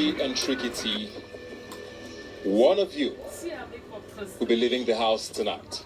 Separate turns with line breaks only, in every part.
Nengi and Tricky T, one of you will be leaving the house tonight.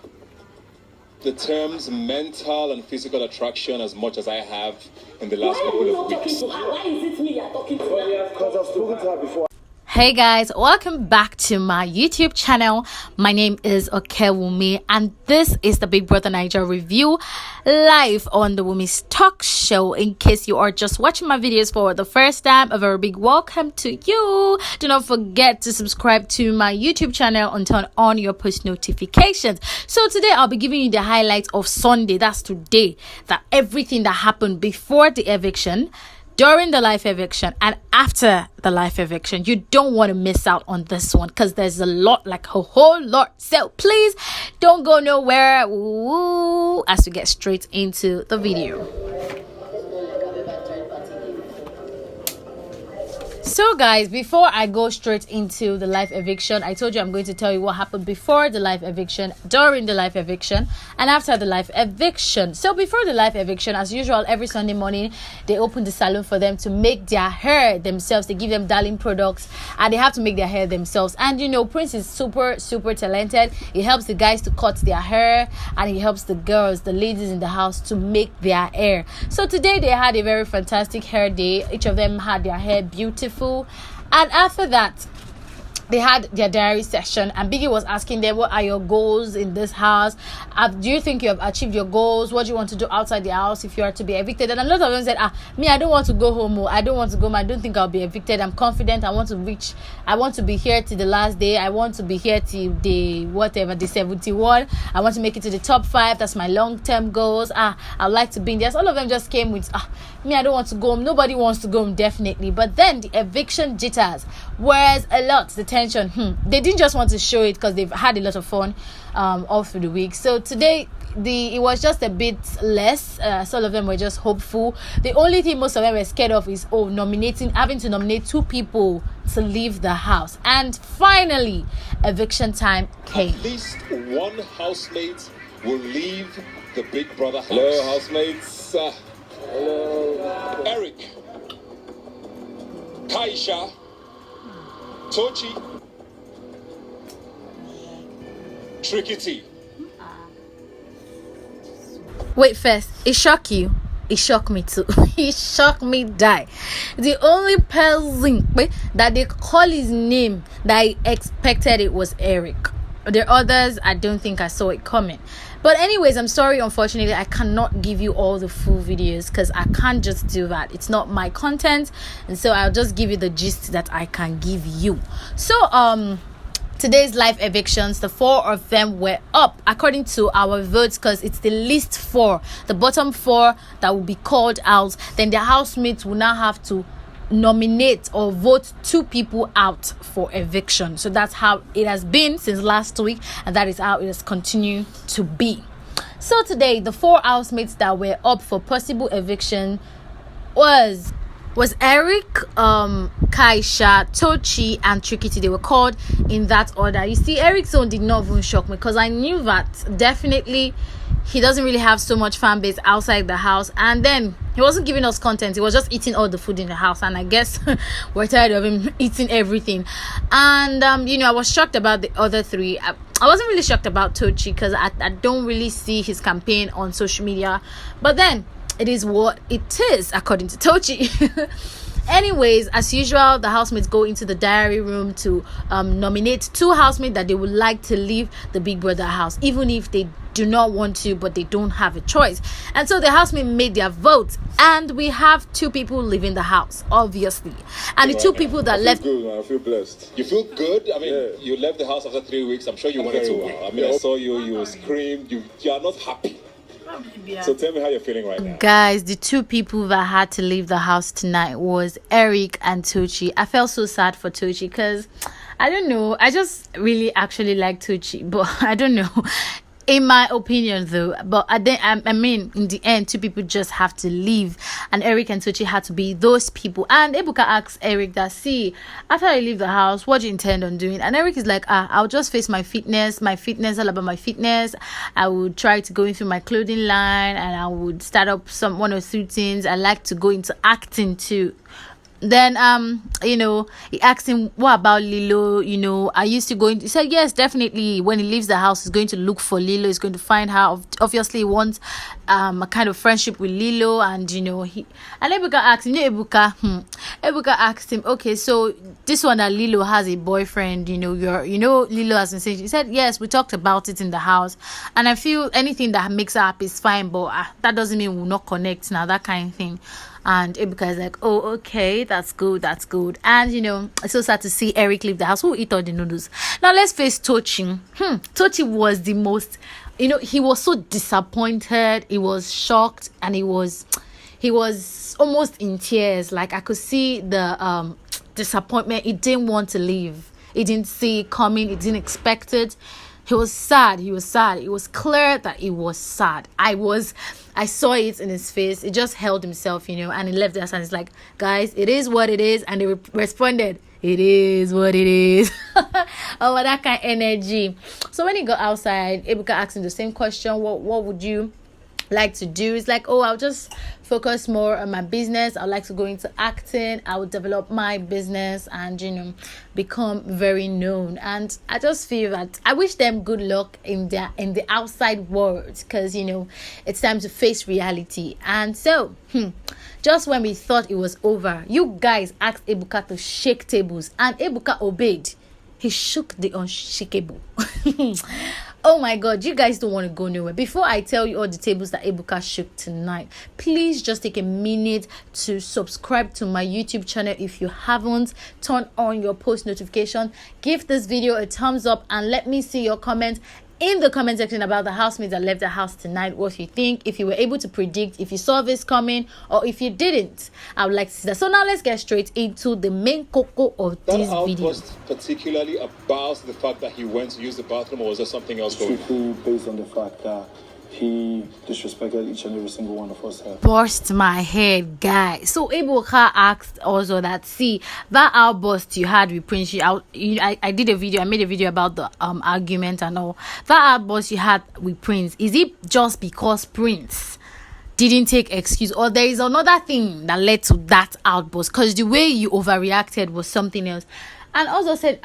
The terms mental and physical attraction as much as I have in the last couple of weeks.
Why is it me you're talking to? Because I've spoken to her before.
Hey guys, welcome back to my YouTube channel. My name is Okewumi and this is the Big Brother Naija review live on the Wumi's talk show. In case you are just watching my videos for the first time, a very big welcome to you. Do not forget to subscribe to my YouTube channel and turn on your post notifications. So today I'll be giving you the highlights of Sunday, that's today, that everything that happened before the eviction, during the live eviction, and after the live eviction. You don't want to miss out on this one because there's a lot, like a whole lot. So please don't go nowhere. Ooh, as we get straight into the video. So guys, before I go straight into the live eviction, I told you I'm going to tell you what happened before the live eviction, during the live eviction, and after the live eviction. So before the live eviction, as usual, every Sunday morning they open the salon for them to make their hair themselves. They give them darling products and they have to make their hair themselves. And you know, Prince is super talented. He helps the guys to cut their hair and he helps the girls, the ladies in the house, to make their hair. So today they had a very fantastic hair day. Each of them had their hair beautiful. And after that, they had their diary session and Biggie was asking them, what are your goals in this house? Do you think you have achieved your goals? What do you want to do outside the house if you are to be evicted? And a lot of them said, me, I don't want to go home. I don't want to go home. I don't think I'll be evicted. I'm confident. I want to be here till the last day. I want to be here till the 71. I want to make it to the top 5. That's my long-term goals. I'd like to be in there. So all of them just came with, me, I don't want to go home. Nobody wants to go home, definitely. But then the eviction jitters was a lot. The tension. They didn't just want to show it because they've had a lot of fun all through the week. So today it was just a bit less. Some of them were just hopeful. The only thing most of them were scared of is having to nominate 2 people to leave the house. And finally, eviction time came.
At least one housemate will leave the Big Brother house.
Hello, housemates.
Hello. Eric, Kaisha, Tochi, Tricky T.
Wait, first, it shocked you? It shocked me too. It shocked me die. The only person that they call his name that I expected it was Eric. The others, I don't think I saw it coming. But anyways, I'm sorry, unfortunately I cannot give you all the full videos because I can't just do that. It's not my content, and so I'll just give you the gist that I can give you. So today's live evictions, the 4 of them were up according to our votes because it's the least 4, the bottom 4 that will be called out. Then the housemates will now have to nominate or vote 2 people out for eviction. So that's how it has been since last week, and that is how it has continued to be. So today the 4 housemates that were up for possible eviction was Eric, Kaisha, Tochi, and Tricky T. They were called in that order. You see, Eric's own did not even shock me because I knew that definitely he doesn't really have so much fan base outside the house, and then he wasn't giving us content. He was just eating all the food in the house, and I guess we're tired of him eating everything. And you know, I was shocked about the other 3. I wasn't really shocked about Tochi because I don't really see his campaign on social media, but then it is what it is according to Tochi. Anyways, as usual, the housemates go into the diary room to nominate 2 housemates that they would like to leave the Big Brother house, even if they do not want to, but they don't have a choice. And so the housemates made their vote, and we have 2 people leaving the house, obviously. And the 2 people that left.
Good, man. I feel blessed.
You feel good? I mean, You left the house after 3 weeks. I'm sure you wanted to win. I mean, I saw you screamed. You are not happy. So tell me how you're feeling right now.
Guys, the 2 people that had to leave the house tonight was Eric and Tochi. I felt so sad for Tochi because I don't know, I just really actually like Tochi, but I don't know. in my opinion though. But I mean, in the end, two people just have to leave, and Eric and Tochi had to be those people. And Ebuka asks Eric that, see, after I leave the house, what do you intend on doing? And Eric is like, I'll just face my fitness, all about my fitness. I would try to go into my clothing line, and I would start up one or two things. I like to go into acting too. Then he asked him, what about Lilo? I used to go into, he said yes, definitely. When he leaves the house, he's going to look for Lilo, he's going to find her. Obviously he wants a kind of friendship with Lilo. And Ebuka asked him, Ebuka asked him, okay, so this one that Lilo has a boyfriend, Lilo has been saying, he said yes, we talked about it in the house, and I feel anything that makes her happy is fine, but that doesn't mean we'll not connect now, that kind of thing. And Ebuka is like, oh, okay, that's good. And it's so sad to see Eric leave the house. Who eat all the noodles? Now let's face Tochi. Tochi was the most, he was so disappointed, he was shocked, and he was almost in tears. Like, I could see the disappointment. He didn't want to leave. He didn't see it coming. He didn't expect it. He was sad. It was clear that he was sad. I saw it in his face. He just held himself, and he left us, and it's like, guys, it is what it is. And they responded, it is what it is. Oh, that kind of energy. So when he got outside, Ebuka asked him the same question. What would you like to do? It's like, oh, I'll just focus more on my business. I'd like to go into acting. I would develop my business and become very known. And I just feel that I wish them good luck in the outside world, because it's time to face reality. And so just when we thought it was over, you guys asked Ebuka to shake tables, and Ebuka obeyed. He shook the unshakable. Oh my god, you guys don't want to go nowhere. Before I tell you all the tables that Ebuka shook tonight, please just take a minute to subscribe to my YouTube channel if you haven't. Turn on your post notification, give this video a thumbs up, and let me see your comments in the comment section about the housemates that left the house tonight. What you think, if you were able to predict, if you saw this coming, or if you didn't. I would like to see that. So now let's get straight into the main cocoa of this video.
Was particularly about the fact that he went to use the bathroom, or was there something else going on?
Strictly based on the fact that he disrespected each and every single one of us here.
Burst my head, guys. So Ebuka asked also that, see, that outburst you had with Prince, I made a video about the argument and all. That outburst you had with Prince, is it just because Prince didn't take excuse, or there is another thing that led to that outburst? Because the way you overreacted was something else. And also said,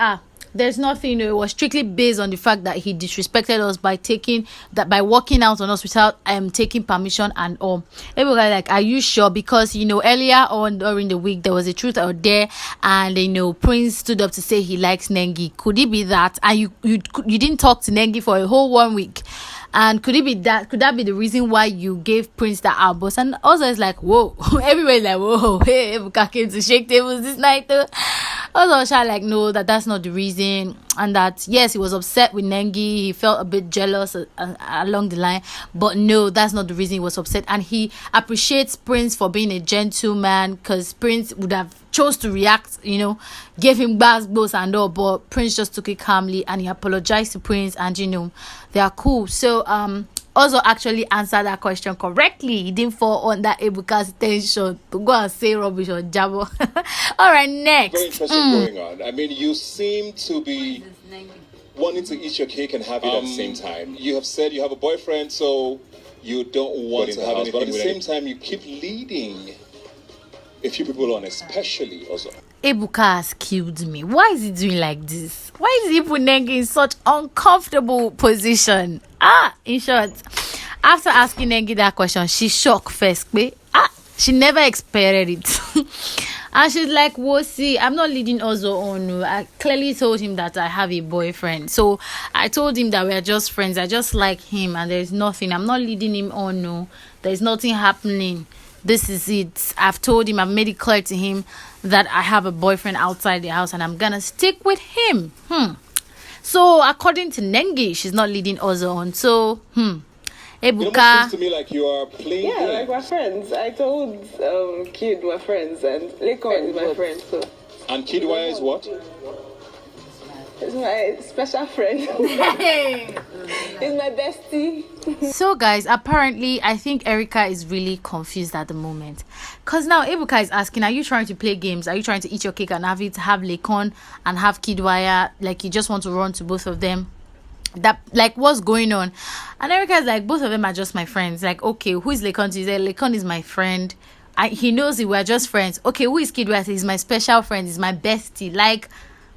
there's nothing, it was strictly based on the fact that he disrespected us by walking out on us without taking permission and all. Everybody like, are you sure? Because earlier on during the week there was a truth out there, and Prince stood up to say he likes Nengi. Could it be that? And you didn't talk to Nengi for a whole 1 week? And could that be the reason why you gave Prince that outburst? And also it's like, whoa, everybody's like, whoa, hey, Ebuka came to shake tables this night though. Also, Sha like, no, that's not the reason. And that, yes, he was upset with Nengi. He felt a bit jealous along the line. But no, that's not the reason he was upset. And he appreciates Prince for being a gentleman, because Prince would have chose to react, gave him blows and all. But Prince just took it calmly, and he apologized to Prince, and they are cool. So, also actually answered that question correctly. He didn't fall under Ebuka's tension to go and say rubbish or jabber. All right, next.
Very interesting going on. I mean, you seem to be wanting to eat your cake and have it at the same time. You have said you have a boyfriend, so you don't want to have anything, but at the same time, you keep leading a few people on, especially also.
Ebuka has killed me. Why is he doing like this? Why is he putting Nengi in such uncomfortable position? In short, after asking Nengi that question, she shocked first. She never expected it. And she's like, well, see, I'm not leading Ozo on. I clearly told him that I have a boyfriend. So I told him that we're just friends. I just like him, and there's nothing. I'm not leading him on. No, there's nothing happening. This is it. I've told him, I've made it clear to him that I have a boyfriend outside the house, and I'm gonna stick with him. So according to Nengi, she's not leading Ozo on. So Ebuka,
it seems to me like you are playing.
Yeah, like we're friends. I told Kid we're friends, and Lekon is my friend. So.
And Kidwaya is what?
It's my special friend. It's my bestie.
So guys, apparently I think Erica is really confused at the moment, because now Ebuka is asking, are you trying to play games? Are you trying to eat your cake and have Lekon and have Kidwaya? Like, you just want to run to both of them? That, like, what's going on? And Erica is like, both of them are just my friends. Like, okay, who is Lekon? She said Lekon is my friend. he knows it, we're just friends. Okay, who is Kid Wire? He's my special friend, he's my bestie. Like,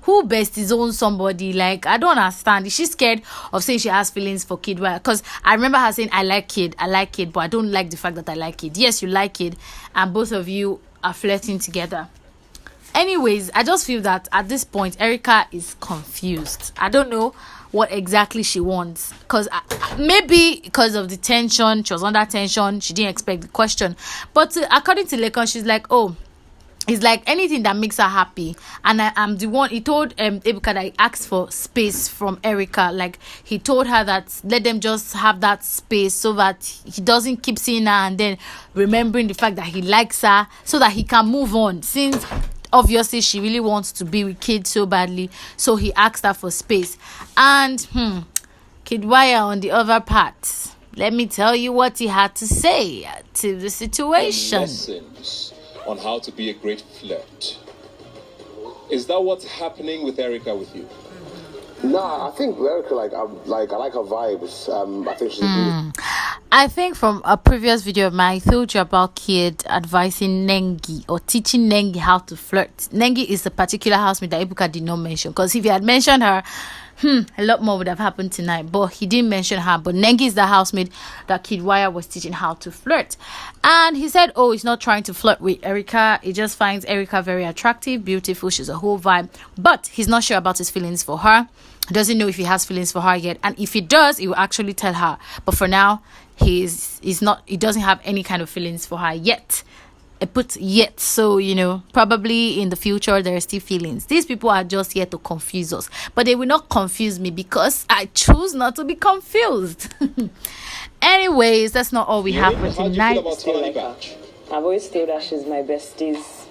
who besties own somebody? Like, I don't understand. Is she scared of saying she has feelings for Kid Wire? Because I remember her saying, I like Kid, but I don't like the fact that I like Kid. Yes, you like Kid, and both of you are flirting together. Anyways, I just feel that at this point, Erica is confused. I don't know what exactly she wants, because maybe because of the tension, she was under tension, she didn't expect the question. But according to Lekon, she's like, oh, it's like anything that makes her happy. And I'm the one. He told Ebuka that he asked for space from Erica. Like, he told her that let them just have that space so that he doesn't keep seeing her and then remembering the fact that he likes her, so that he can move on, since obviously she really wants to be with Kid so badly. So he asked her for space. And Kid Wire on the other part, let me tell you what he had to say to the situation.
Lessons on how to be a great flirt. Is that what's happening with Erica with you?
Nah, I think Erica, I like her vibes. I think she's a
I think from a previous video of mine, I told you about Kid advising Nengi or teaching Nengi how to flirt. Nengi is a particular housemate that Ebuka did not mention, because if he had mentioned her, a lot more would have happened tonight. But he didn't mention her. But Nengi is the housemate that Kid Wire was teaching how to flirt. And he said, oh, he's not trying to flirt with Erica. He just finds Erica very attractive, beautiful. She's a whole vibe. But he's not sure about his feelings for her. He doesn't know if he has feelings for her yet. And if he does, he will actually tell her. But for now, he doesn't have any kind of feelings for her yet. It puts yet, so probably in the future there are still feelings. These people are just here to confuse us, but they will not confuse me because I choose not to be confused. Anyways, that's not all we have for tonight.
I've always told her she's my besties.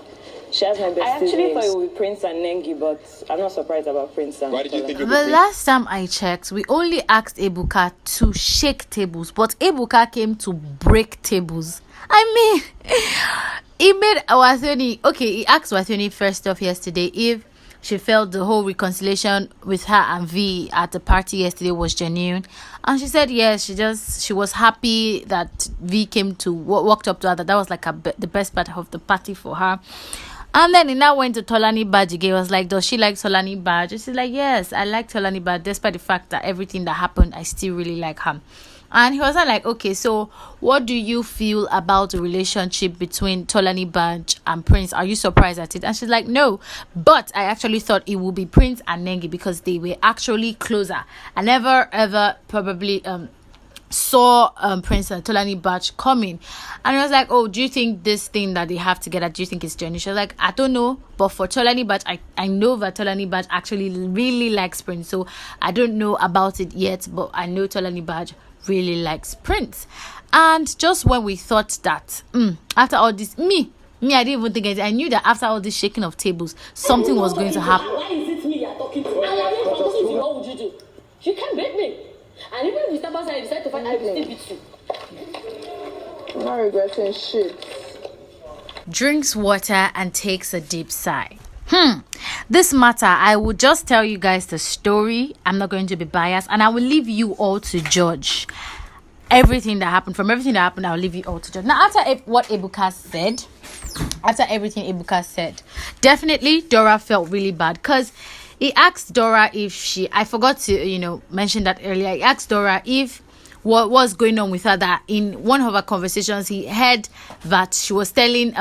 She has my besties. I actually thought it would be Prince and Nengi, but I'm not surprised about Prince and.
Why did you think it
The last time I checked, we only asked Ebuka to shake tables, but Ebuka came to break tables. I mean, he made Wathoni. Okay, he asked Wathoni first off yesterday if she felt the whole reconciliation with her and V at the party yesterday was genuine, and she said yes. She was happy that V came to walked up to her. That was like the best part of the party for her. And then he now went to Tolani Badge again. He was like, does she like Tolani Badge? She's like, yes, I like Tolani Badge. Despite the fact that everything that happened, I still really like her. And he was like, okay, so what do you feel about the relationship between Tolani Badge and Prince? Are you surprised at it? And she's like, no, but I actually thought it would be Prince and Nengi because they were actually closer. I never ever probably saw Prince and Tolani Badge coming. And I was like, oh, do you think this thing that they have together, do you think it's genuine? She was like, I don't know, but for Tolani Badge, I know that Tolani Badge actually really likes Prince, so I don't know about it yet, but I know Tolani Badge really likes Prince. And just when we thought that after all this, me I didn't even think it. I knew that after all this shaking of tables, something was going to happen.
Why is it me you're talking to? And I'm here for talking to you. What would you do? You can't beat me. And even if you step outside and decide to fight, I will still beat you.
I'm not regretting shit.
Drinks water and takes a deep sigh. This matter, I will just tell you guys the story. I'm not going to be biased, and I will leave you all to judge everything that happened. From everything that happened, I'll leave you all to judge. Now, after what Ebuka said, after everything Ebuka said, definitely Dora felt really bad because he asked Dora if I forgot to mention that earlier. He asked Dora if what was going on with her, that in one of her conversations he heard that she was telling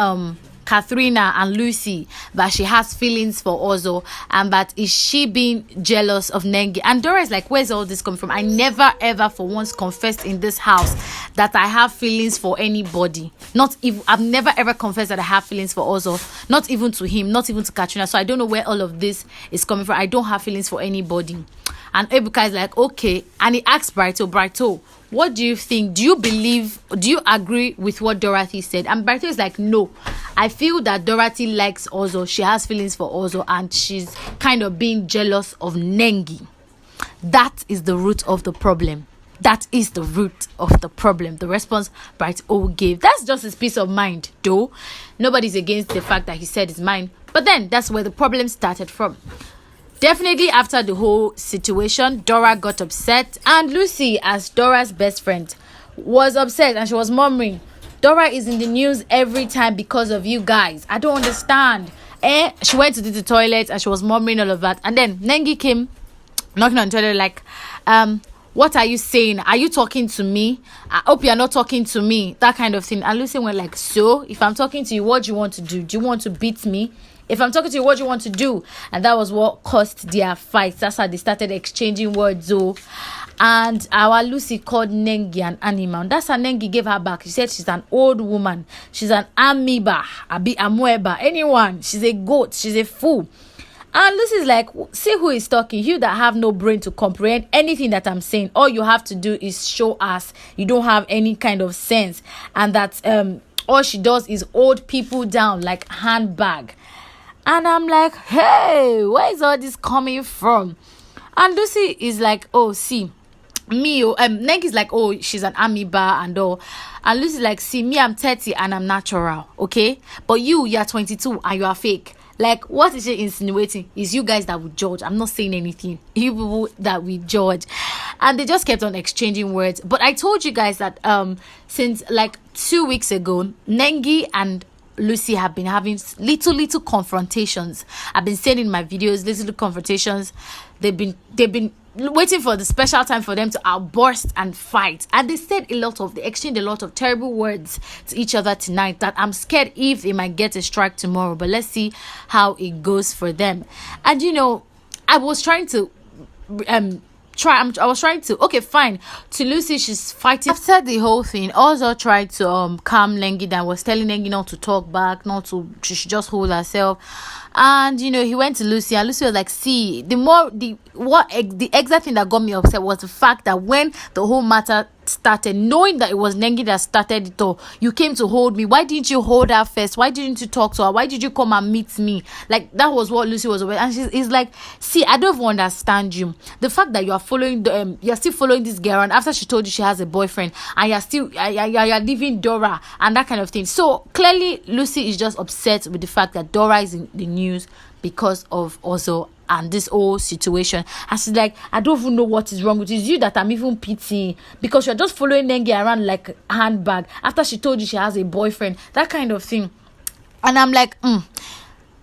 Katharina and Lucy that she has feelings for Ozo, and that is she being jealous of Nengi. And Dora is like, where's all this coming from? I never ever for once confessed in this house that I have feelings for anybody. Not even I've never ever confessed that I have feelings for Ozo, not even to him, not even to Katrina. So I don't know where all of this is coming from. I don't have feelings for anybody. And Ebuka is like, okay. And he asks Brighto, what do you think? Do you agree with what Dorothy said? And Brighto is like, no. I feel that Dorothy likes Ozo. She has feelings for Ozo, and she's kind of being jealous of Nengi. That is the root of the problem. That is the root of the problem. The response Brighto gave. That's just his peace of mind, though. Nobody's against the fact that he said his mind. But then that's where the problem started from. Definitely after the whole situation, Dora got upset, and Lucy, as Dora's best friend, was upset, and she was murmuring, Dora is in the news every time because of you guys. I don't understand. She went to the toilet and she was murmuring all of that, and then Nengi came knocking on the toilet like, what are you saying? Are you talking to me? I hope you're not talking to me. That kind of thing. And Lucy went like, so if I'm talking to you, what do you want to do? Do you want to beat me? If I'm talking to you, what do you want to do? And that was what caused their fight. That's how they started exchanging words. And our Lucy called Nengi an animal. That's how Nengi gave her back. She said she's an old woman. She's an amoeba, amoeba, anyone. She's a goat. She's a fool. And Lucy's like, see who is talking. You that have no brain to comprehend anything that I'm saying. All you have to do is show us you don't have any kind of sense. And that all she does is hold people down like handbag. And I'm like, hey, where is all this coming from? And Lucy is like, oh, see, me, Nengi's like, oh, she's an amoeba and all. And Lucy's like, see, me, I'm 30 and I'm natural, okay? But you're 22 and you are fake. Like, what is she insinuating? Is you guys that would judge. I'm not saying anything. You people that we judge. And they just kept on exchanging words. But I told you guys that since like 2 weeks ago, Nengi and Lucy have been having little confrontations. I've been saying in my videos, little confrontations. They've been waiting for the special time for them to outburst and fight, and they exchanged a lot of terrible words to each other tonight that I'm scared if they might get a strike tomorrow. But let's see how it goes for them. And I was trying to okay, fine. To Lucy, she's fighting. After the whole thing, also tried to calm Nengi down, was telling Nengi not to talk back, she should just hold herself. And he went to Lucy, and Lucy was like, see, the exact thing that got me upset was the fact that when the whole matter started, knowing that it was Nengi that started it all, you came to hold me. Why didn't you hold her first? Why didn't you talk to her? Why did you come and meet me? Like, that was what Lucy was about. And she's like, see, I don't even understand you. The fact that you are following you're still following this girl, and after she told you she has a boyfriend, and you're leaving Dora and that kind of thing. So clearly Lucy is just upset with the fact that Dora is in the news because of also and this whole situation. And she's like, I don't even know what is wrong with you. It's you that I'm even pitying, because you're just following Nengi around like a handbag after she told you she has a boyfriend, that kind of thing. And I'm like,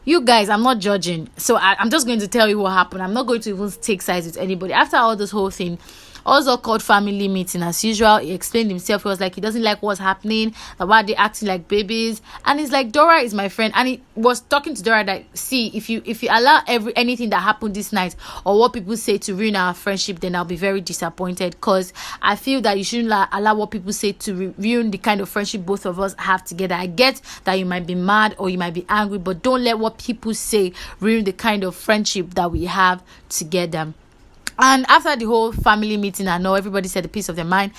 you guys, I'm not judging, so I'm just going to tell you what happened. I'm not going to even take sides with anybody. After all this whole thing, also called family meeting as usual. He explained himself. He was like, he doesn't like what's happening, that why they acting like babies. And he's like, Dora is my friend. And he was talking to Dora that, see, if you allow anything that happened this night or what people say to ruin our friendship, then I'll be very disappointed, because I feel that you shouldn't allow what people say to ruin the kind of friendship both of us have together. I get that you might be mad or you might be angry, but don't let what people say ruin the kind of friendship that we have together. And after the whole family meeting, I know everybody said a piece of their mind.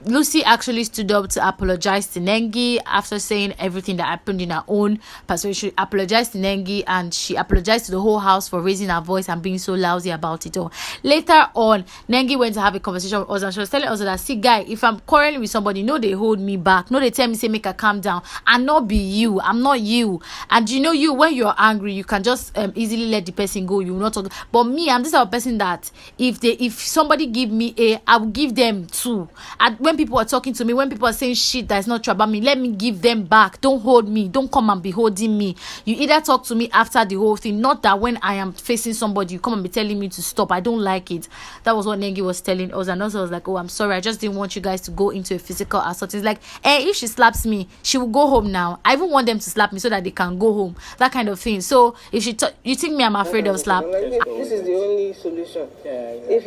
Lucy actually stood up to apologize to Nengi after saying everything that happened in her own persuasion. She apologized to Nengi, and she apologized to the whole house for raising her voice and being so lousy about it all. Later on, Nengi went to have a conversation with us, and she was telling us that, see, guy, if I'm quarreling with somebody, they hold me back, they tell me, say, make her calm down, and not be you. I'm not you. And you, when you're angry, you can just easily let the person go. You will not talk. But me, I'm this type of person that if somebody give me I will give them two. And when people are talking to me, when people are saying shit that's not true about me, let me give them back. Don't hold me. Don't come and be holding me. You either talk to me after the whole thing, not that when I am facing somebody, you come and be telling me to stop. I don't like it. That was what Nengi was telling us. And also I was like, oh, I'm sorry. I just didn't want you guys to go into a physical assault. It's like, if she slaps me, she will go home now. I even want them to slap me so that they can go home. That kind of thing. So if you think me, I'm afraid of slap.
This is the only solution. If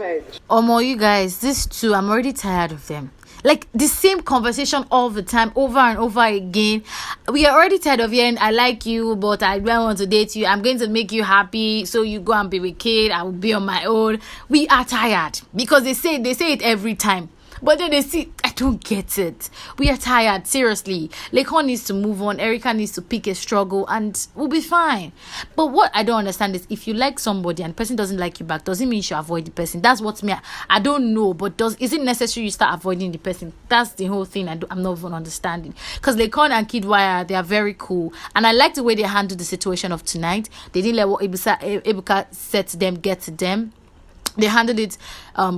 you guys, these two, I'm already tired of them. Like the same conversation all the time, over and over again. We are already tired of hearing, I like you, but I don't want to date you. I'm going to make you happy, so you go and be with kid. I will be on my own. We are tired, because they say it every time. But then they see, I don't get it. We are tired, seriously. Lekon needs to move on. Erica needs to pick a struggle, and we'll be fine. But what I don't understand is, if you like somebody and the person doesn't like you back, does it mean you should avoid the person? That's what's me. I don't know, but is it necessary you start avoiding the person? That's the whole thing I'm not even understanding. Because Lekon and Kidwire, they are very cool. And I like the way they handled the situation of tonight. They didn't let what Ebuka said to them get to them. they handled it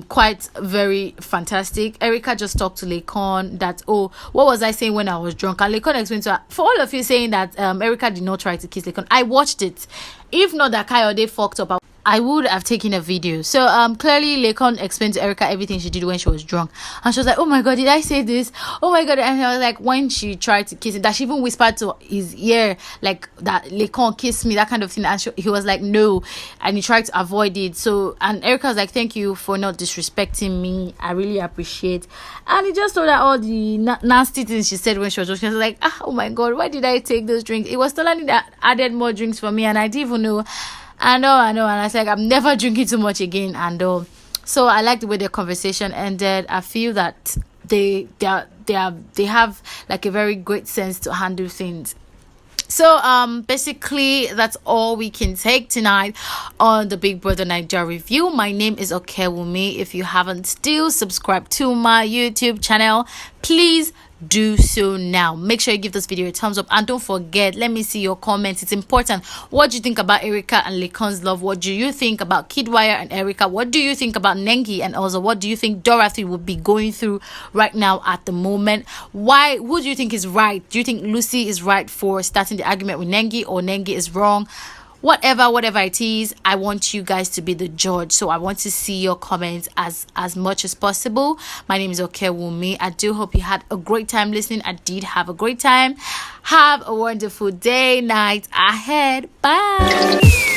quite very fantastic. Erica just talked to Lekon that, oh, what was I saying when I was drunk? And Lekon explained to her, for all of you saying that Erica did not try to kiss Lekon, I watched it. If not that Kayode fucked up, I would have taken a video. So clearly Lekon explained to Erica everything she did when she was drunk, and she was like, oh my god, did I say this? Oh my god. And I was like, when she tried to kiss him, that she even whispered to his ear like that Lekon kissed me, that kind of thing, and he was like no, and he tried to avoid it. So, and Erica was like, thank you for not disrespecting me, I really appreciate. And he just told her all the nasty things she said when she was drunk. She was like, oh my god, why did I take those drinks? It was Tolani that added more drinks for me, and I didn't even know. I know, and I was like, I'm never drinking too much again. And so I like the way the conversation ended. I feel that they have like a very great sense to handle things. So basically that's all we can take tonight on the Big Brother Naija review. My name is Okewumi. If you haven't still subscribed to my YouTube channel, please do so now. Make sure you give this video a thumbs up, and don't forget, let me see your comments. It's important. What do you think about Erica and Lekon's love? What do you think about Kidwire and Erica? What do you think about Nengi? And also, what do you think Dorothy would be going through right now at the moment? Who do you think is right? Do you think Lucy is right for starting the argument with Nengi, or Nengi is wrong? Whatever it is, I want you guys to be the judge. So I want to see your comments as much as possible. My name is Okewumi. I do hope you had a great time listening. I did have a great time. Have a wonderful day, night ahead. Bye.